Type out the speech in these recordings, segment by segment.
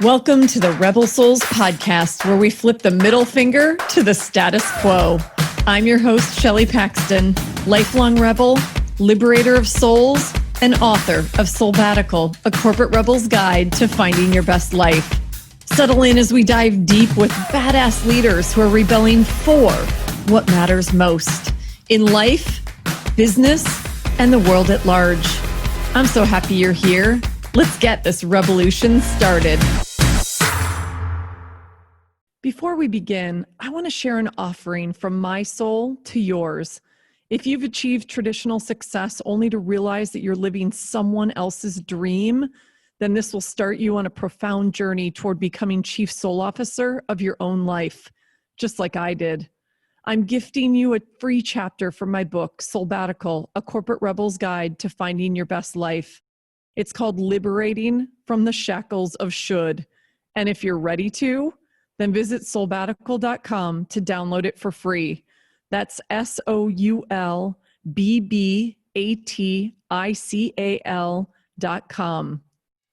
Welcome to the Rebel Souls podcast, where we flip the middle finger to the status quo. I'm your host, Shelley Paxton, lifelong rebel, liberator of souls, and author of Soulbbatical, a corporate rebel's guide to finding your best life. Settle in as we dive deep with badass leaders who are rebelling for what matters most in life, business, and the world at large. I'm so happy you're here. Let's get this revolution started. Before we begin, I want to share an offering from my soul to yours. If you've achieved traditional success only to realize that you're living someone else's dream, then this will start you on a profound journey toward becoming chief soul officer of your own life, just like I did. I'm gifting you a free chapter from my book, Soulbbatical, a corporate rebel's guide to finding your best life. It's called Liberating from the Shackles of Should. And if you're ready to, then visit soulbbatical.com to download it for free. That's soulbbatical.com.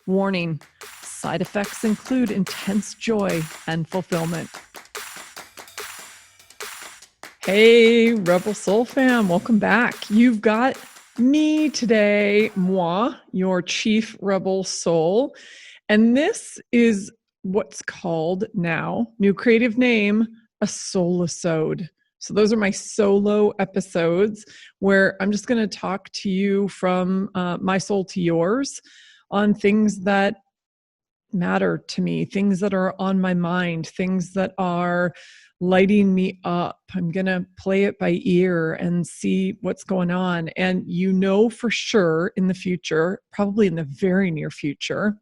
Warning, side effects include intense joy and fulfillment. Hey, Rebel Soul fam, welcome back. You've got me today, moi, your chief rebel soul. And this is what's called now, new creative name, a soul-isode. So those are my solo episodes where I'm just going to talk to you from my soul to yours on things that matter to me, things that are on my mind, things that are lighting me up. I'm going to play it by ear and see what's going on. And you know for sure in the future, probably in the very near future,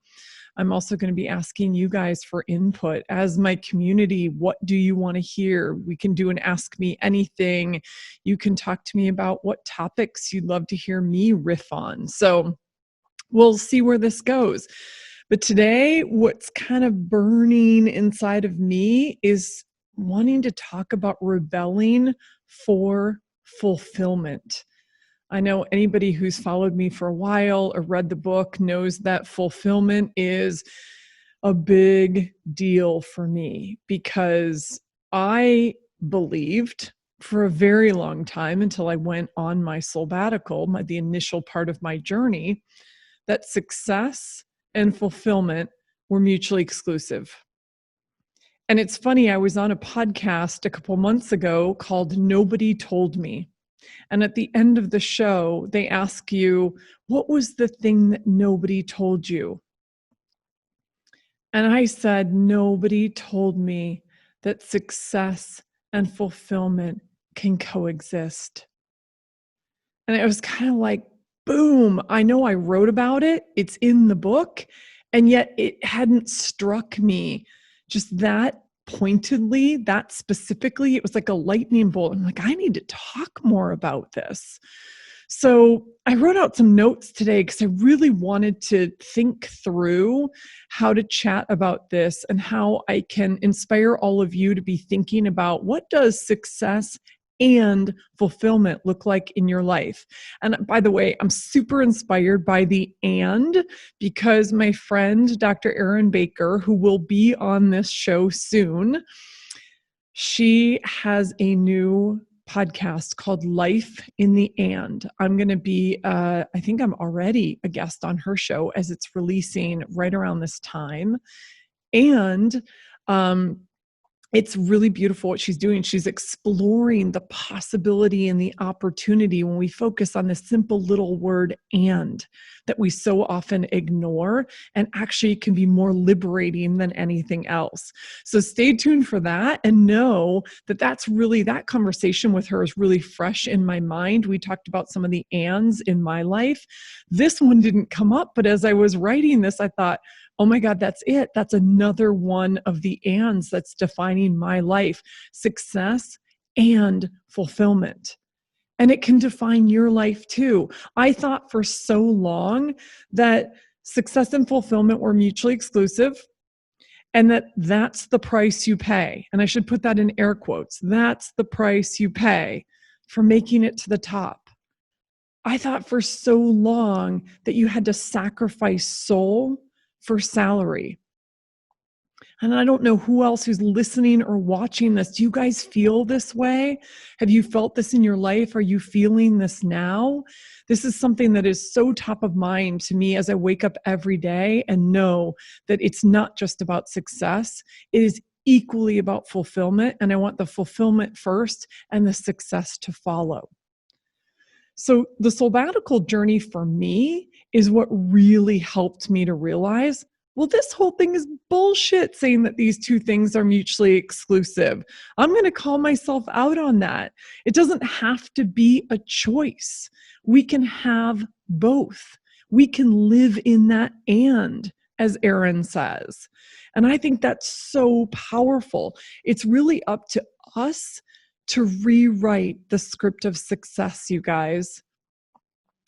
I'm also going to be asking you guys for input as my community. What do you want to hear? We can do an Ask Me Anything. You can talk to me about what topics you'd love to hear me riff on. So we'll see where this goes. But today, what's kind of burning inside of me is wanting to talk about rebelling for fulfillment. I know anybody who's followed me for a while or read the book knows that fulfillment is a big deal for me because I believed for a very long time until I went on my soulbbatical, the initial part of my journey, that success and fulfillment were mutually exclusive. And it's funny, I was on a podcast a couple months ago called Nobody Told Me. And at the end of the show, they ask you, what was the thing that nobody told you? And I said, nobody told me that success and fulfillment can coexist. And it was kind of like, boom, I know I wrote about it. It's in the book. And yet it hadn't struck me just that pointedly, that specifically. It was like a lightning bolt. I'm like, I need to talk more about this. So I wrote out some notes today because I really wanted to think through how to chat about this and how I can inspire all of you to be thinking about what does success and fulfillment look like in your life. And by the way, I'm super inspired by the and because my friend, Dr. Erin Baker, who will be on this show soon, she has a new podcast called Life in the And. I'm going to be, I think I'm already a guest on her show as it's releasing right around this time. And, it's really beautiful what she's doing. She's exploring the possibility and the opportunity when we focus on this simple little word and that we so often ignore and actually can be more liberating than anything else. So stay tuned for that and know that that conversation with her is really fresh in my mind. We talked about some of the ands in my life. This one didn't come up, but as I was writing this, I thought, oh my God, that's it. That's another one of the ands that's defining my life, success and fulfillment. And it can define your life too. I thought for so long that success and fulfillment were mutually exclusive and that's the price you pay. And I should put that in air quotes. That's the price you pay for making it to the top. I thought for so long that you had to sacrifice soul for salary. And I don't know who else who's listening or watching this. Do you guys feel this way? Have you felt this in your life? Are you feeling this now? This is something that is so top of mind to me as I wake up every day and know that it's not just about success. It is equally about fulfillment. And I want the fulfillment first and the success to follow. So the soulbbatical journey for me is what really helped me to realize, well, this whole thing is bullshit saying that these two things are mutually exclusive. I'm going to call myself out on that. It doesn't have to be a choice. We can have both. We can live in that and, as Aaron says. And I think that's so powerful. It's really up to us to rewrite the script of success, you guys.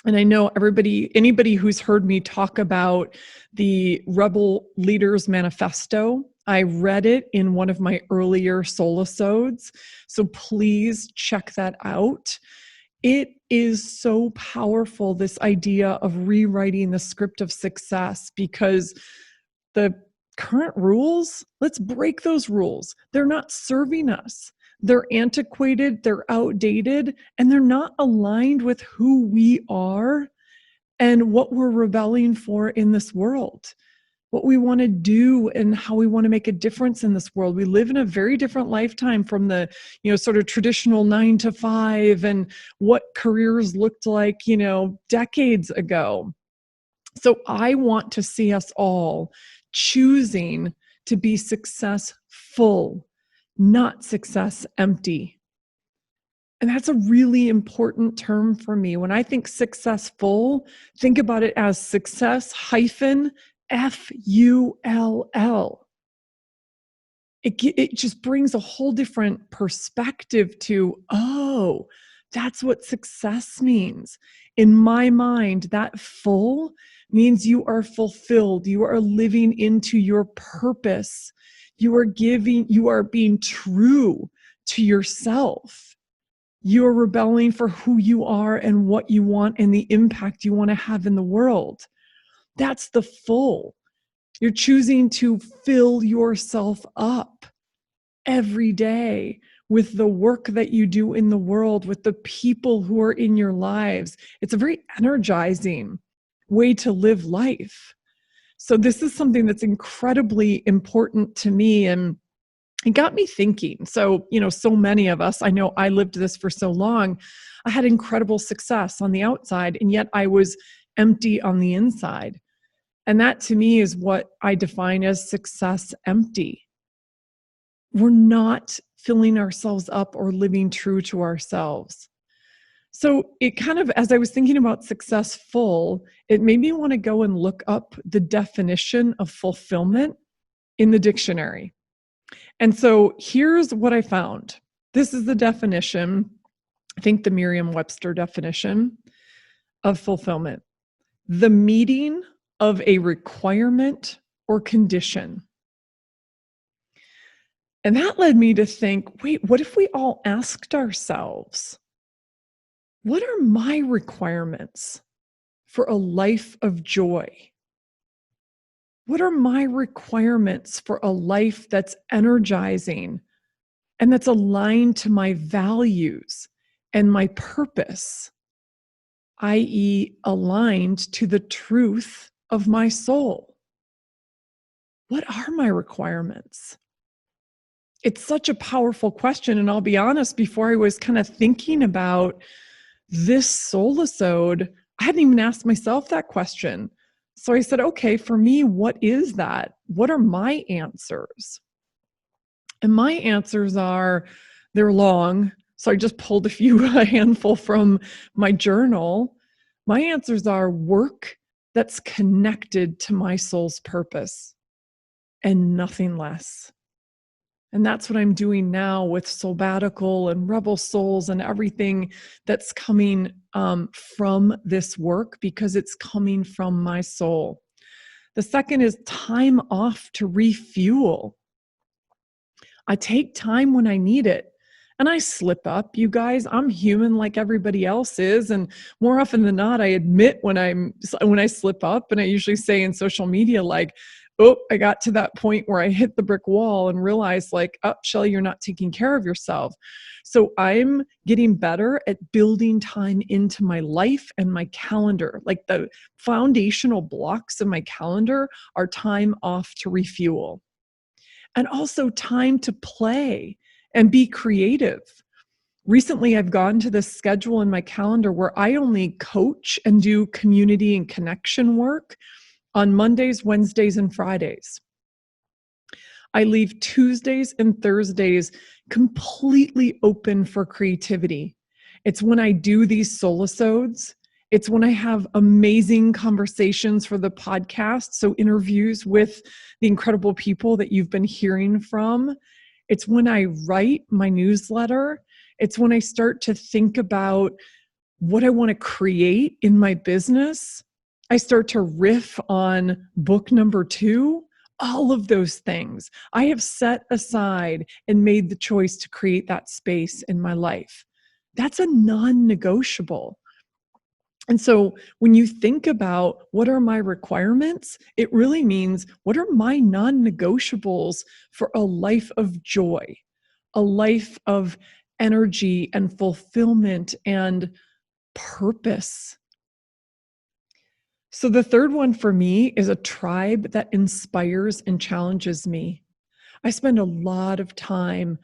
And I know anybody who's heard me talk about the Rebel Leaders Manifesto, I read it in one of my earlier soul-episodes. So please check that out. It is so powerful, this idea of rewriting the script of success, because the current rules, let's break those rules. They're not serving us. They're antiquated, they're outdated, and they're not aligned with who we are and what we're rebelling for in this world, what we want to do and how we want to make a difference in this world. We live in a very different lifetime from the, sort of traditional 9 to 5 and what careers looked like, decades ago. So I want to see us all choosing to be successful, not success empty. And that's a really important term for me. When I think successful, think about it as success hyphen FULL. It just brings a whole different perspective to, oh, that's what success means. In my mind, that full means you are fulfilled. You are living into your purpose. You are being true to yourself. You are rebelling for who you are and what you want and the impact you want to have in the world. That's the full. You're choosing to fill yourself up every day with the work that you do in the world, with the people who are in your lives. It's a very energizing way to live life. So this is something that's incredibly important to me, and it got me thinking. So, so many of us, I know I lived this for so long, I had incredible success on the outside, and yet I was empty on the inside. And that to me is what I define as success empty. We're not filling ourselves up or living true to ourselves. So it kind of, as I was thinking about successful, it made me want to go and look up the definition of fulfillment in the dictionary. And so here's what I found. This is the definition, I think the Merriam-Webster definition of fulfillment: the meeting of a requirement or condition. And that led me to think, wait, what if we all asked ourselves, what are my requirements for a life of joy? What are my requirements for a life that's energizing and that's aligned to my values and my purpose, i.e., aligned to the truth of my soul? What are my requirements? It's such a powerful question. And I'll be honest, before I was kind of thinking about this soul-episode, I hadn't even asked myself that question. So I said, okay, for me, what is that? What are my answers? And my answers they're long. So I just pulled a handful from my journal. My answers are work that's connected to my soul's purpose and nothing less. And that's what I'm doing now with Soulbbatical and Rebel Souls and everything that's coming from this work, because it's coming from my soul. The second is time off to refuel. I take time when I need it. And I slip up, you guys. I'm human like everybody else is. And more often than not, I admit when I slip up. And I usually say in social media, like, oh, I got to that point where I hit the brick wall and realized like, oh, Shelley, you're not taking care of yourself. So I'm getting better at building time into my life and my calendar. Like the foundational blocks of my calendar are time off to refuel, and also time to play and be creative. Recently, I've gone to this schedule in my calendar where I only coach and do community and connection work on Mondays, Wednesdays, and Fridays. I leave Tuesdays and Thursdays completely open for creativity. It's when I do these solosodes. It's when I have amazing conversations for the podcast, so interviews with the incredible people that you've been hearing from. It's when I write my newsletter. It's when I start to think about what I want to create in my business. I start to riff on book number 2. All of those things I have set aside and made the choice to create that space in my life. That's a non-negotiable. And so when you think about what are my requirements, it really means what are my non-negotiables for a life of joy, a life of energy and fulfillment and purpose. So the third one for me is a tribe that inspires and challenges me. I spend a lot of time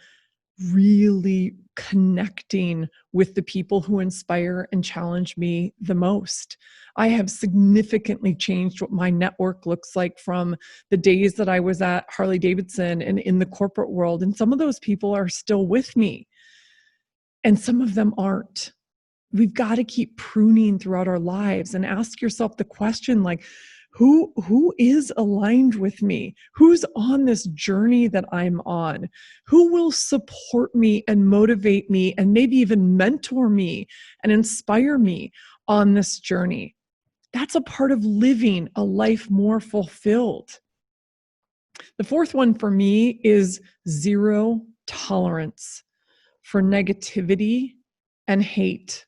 really connecting with the people who inspire and challenge me the most. I have significantly changed what my network looks like from the days that I was at Harley Davidson and in the corporate world. And some of those people are still with me, and some of them aren't. We've got to keep pruning throughout our lives and ask yourself the question, like, who is aligned with me? Who's on this journey that I'm on? Who will support me and motivate me and maybe even mentor me and inspire me on this journey? That's a part of living a life more fulfilled. The fourth one for me is zero tolerance for negativity and hate.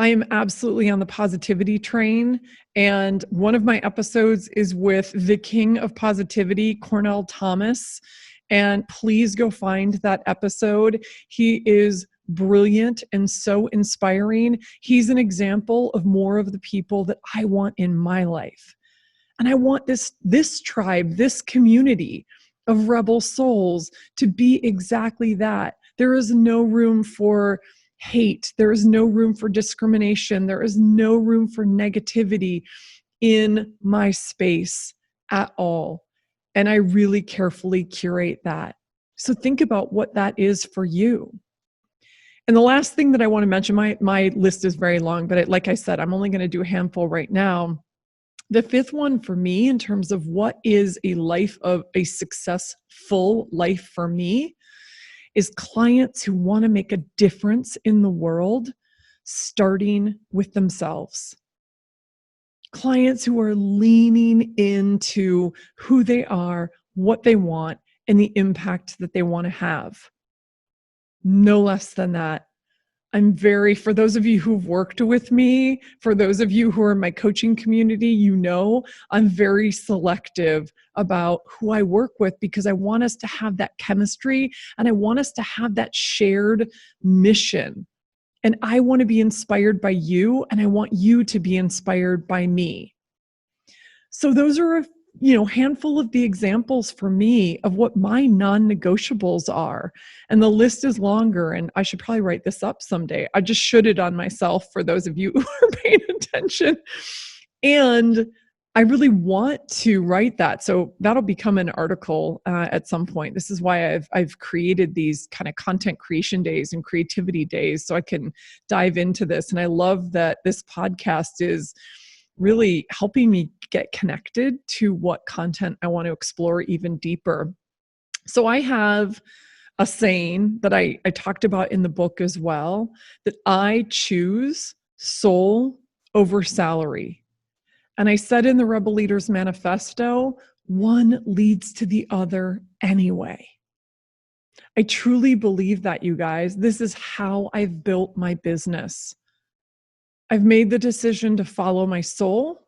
I am absolutely on the positivity train. And one of my episodes is with the king of positivity, Cornell Thomas. And please go find that episode. He is brilliant and so inspiring. He's an example of more of the people that I want in my life. And I want this tribe, this community of rebel souls to be exactly that. There is no room for hate. There is no room for discrimination. There is no room for negativity in my space at all. And I really carefully curate that. So think about what that is for you. And the last thing that I want to mention, my list is very long, but like I said, I'm only going to do a handful right now. The fifth one for me, in terms of what is a life of a successful life for me, is clients who want to make a difference in the world, starting with themselves. Clients who are leaning into who they are, what they want, and the impact that they want to have. No less than that. For those of you who've worked with me, for those of you who are in my coaching community, I'm very selective about who I work with, because I want us to have that chemistry and I want us to have that shared mission. And I want to be inspired by you, and I want you to be inspired by me. So those are a handful of the examples for me of what my non-negotiables are. And the list is longer, and I should probably write this up someday. I just shoulded on myself for those of you who are paying attention. And I really want to write that. So that'll become an article at some point. This is why I've created these kind of content creation days and creativity days, so I can dive into this. And I love that this podcast is really helping me get connected to what content I want to explore even deeper. So I have a saying that I talked about in the book as well, that I choose soul over salary. And I said in the Rebel Leaders Manifesto, one leads to the other anyway. I truly believe that, you guys. This is how I've built my business. I've made the decision to follow my soul,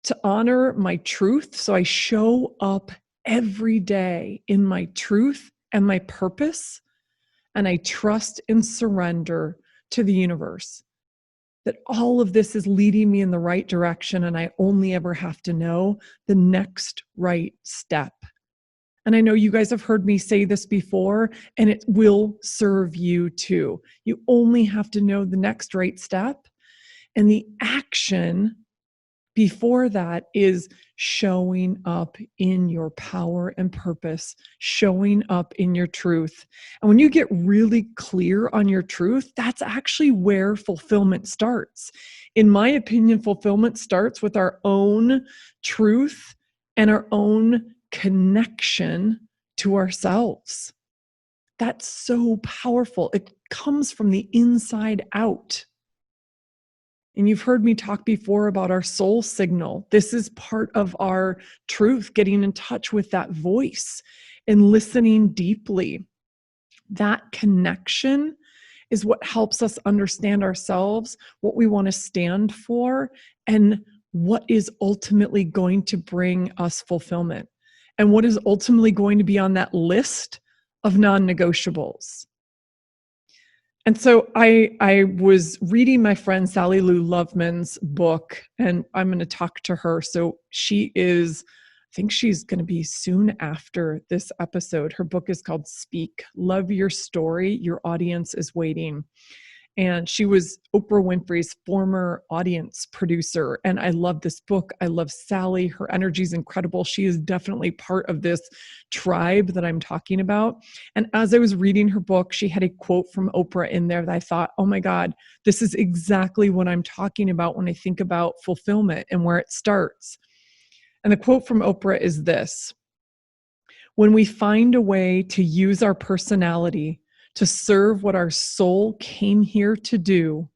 to honor my truth. So I show up every day in my truth and my purpose, and I trust and surrender to the universe that all of this is leading me in the right direction, and I only ever have to know the next right step. And I know you guys have heard me say this before, and it will serve you too. You only have to know the next right step, and the action before that is showing up in your power and purpose, showing up in your truth. And when you get really clear on your truth, that's actually where fulfillment starts. In my opinion, fulfillment starts with our own truth and our own connection to ourselves. That's so powerful. It comes from the inside out. And you've heard me talk before about our soul signal. This is part of our truth, getting in touch with that voice and listening deeply. That connection is what helps us understand ourselves, what we want to stand for, and what is ultimately going to bring us fulfillment, and what is ultimately going to be on that list of non-negotiables. And so I was reading my friend Sally Lou Loveman's book, and I'm going to talk to her. So I think she's going to be soon after this episode. Her book is called Speak, Love Your Story. Your audience is waiting. And she was Oprah Winfrey's former audience producer. And I love this book. I love Sally. Her energy is incredible. She is definitely part of this tribe that I'm talking about. And as I was reading her book, she had a quote from Oprah in there that I thought, oh my God, this is exactly what I'm talking about when I think about fulfillment and where it starts. And the quote from Oprah is this: when we find a way to use our personality to serve what our soul came here to do,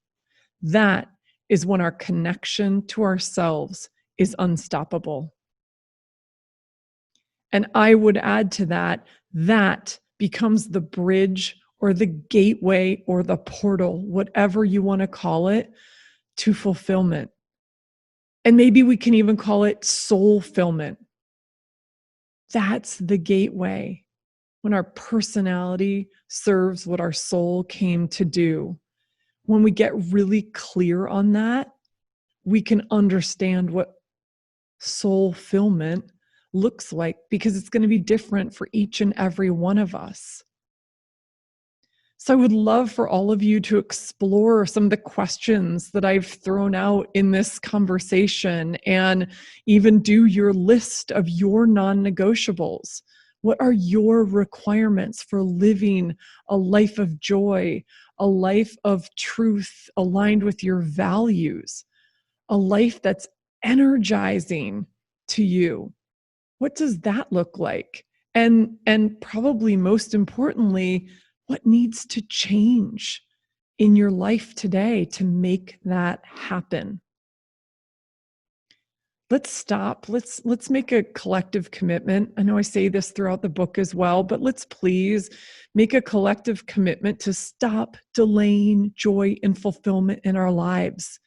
that is when our connection to ourselves is unstoppable. And I would add to that, that becomes the bridge or the gateway or the portal, whatever you want to call it, to fulfillment. And maybe we can even call it soul-fillment. That's the gateway. When our personality serves what our soul came to do. When we get really clear on that, we can understand what soul-fillment looks like, because it's going to be different for each and every one of us. So I would love for all of you to explore some of the questions that I've thrown out in this conversation, and even do your list of your non-negotiables. What are your requirements for living a life of joy, a life of truth aligned with your values, a life that's energizing to you? What does that look like? And probably most importantly, what needs to change in your life today to make that happen? Let's stop. Let's make a collective commitment. I know I say this throughout the book as well, but let's please make a collective commitment to stop delaying joy and fulfillment in our lives.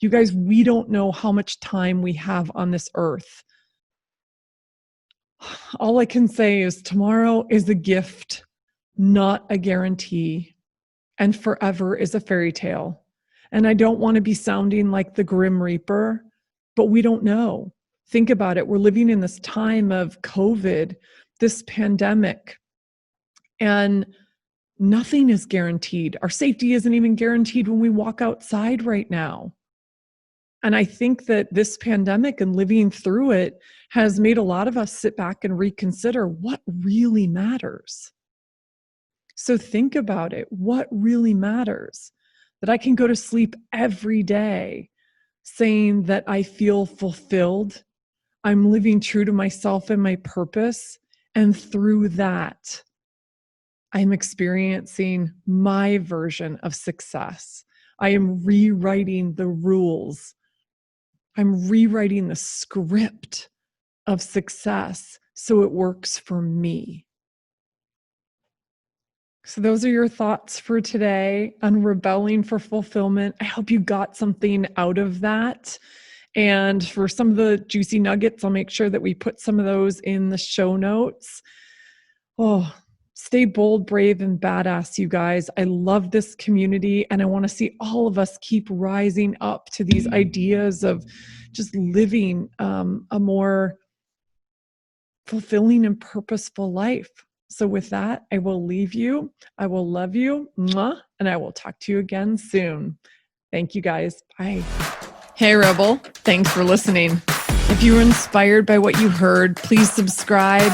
You guys, we don't know how much time we have on this earth. All I can say is tomorrow is a gift, not a guarantee, and forever is a fairy tale. And I don't want to be sounding like the Grim Reaper, but we don't know. Think about it. We're living in this time of COVID, this pandemic, and nothing is guaranteed. Our safety isn't even guaranteed when we walk outside right now. And I think that this pandemic and living through it has made a lot of us sit back and reconsider what really matters. So think about it. What really matters? That I can go to sleep every day saying that I feel fulfilled, I'm living true to myself and my purpose, and through that, I'm experiencing my version of success. I am rewriting the rules. I'm rewriting the script of success so it works for me. So those are your thoughts for today on rebelling for fulfillment. I hope you got something out of that. And for some of the juicy nuggets, I'll make sure that we put some of those in the show notes. Oh, stay bold, brave, and badass, you guys. I love this community, and I want to see all of us keep rising up to these ideas of just living a more fulfilling and purposeful life. So with that, I will leave you. I will love you. Mwah, and I will talk to you again soon. Thank you, guys. Bye. Hey, Rebel. Thanks for listening. If you were inspired by what you heard, please subscribe,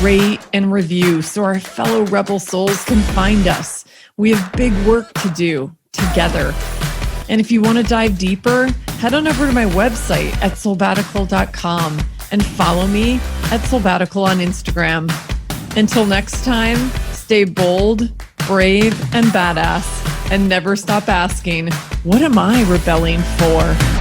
rate, and review so our fellow Rebel Souls can find us. We have big work to do together. And if you want to dive deeper, head on over to my website at soulbbatical.com and follow me at soulbbatical on Instagram. Until next time, stay bold, brave, and badass, and never stop asking, what am I rebelling for?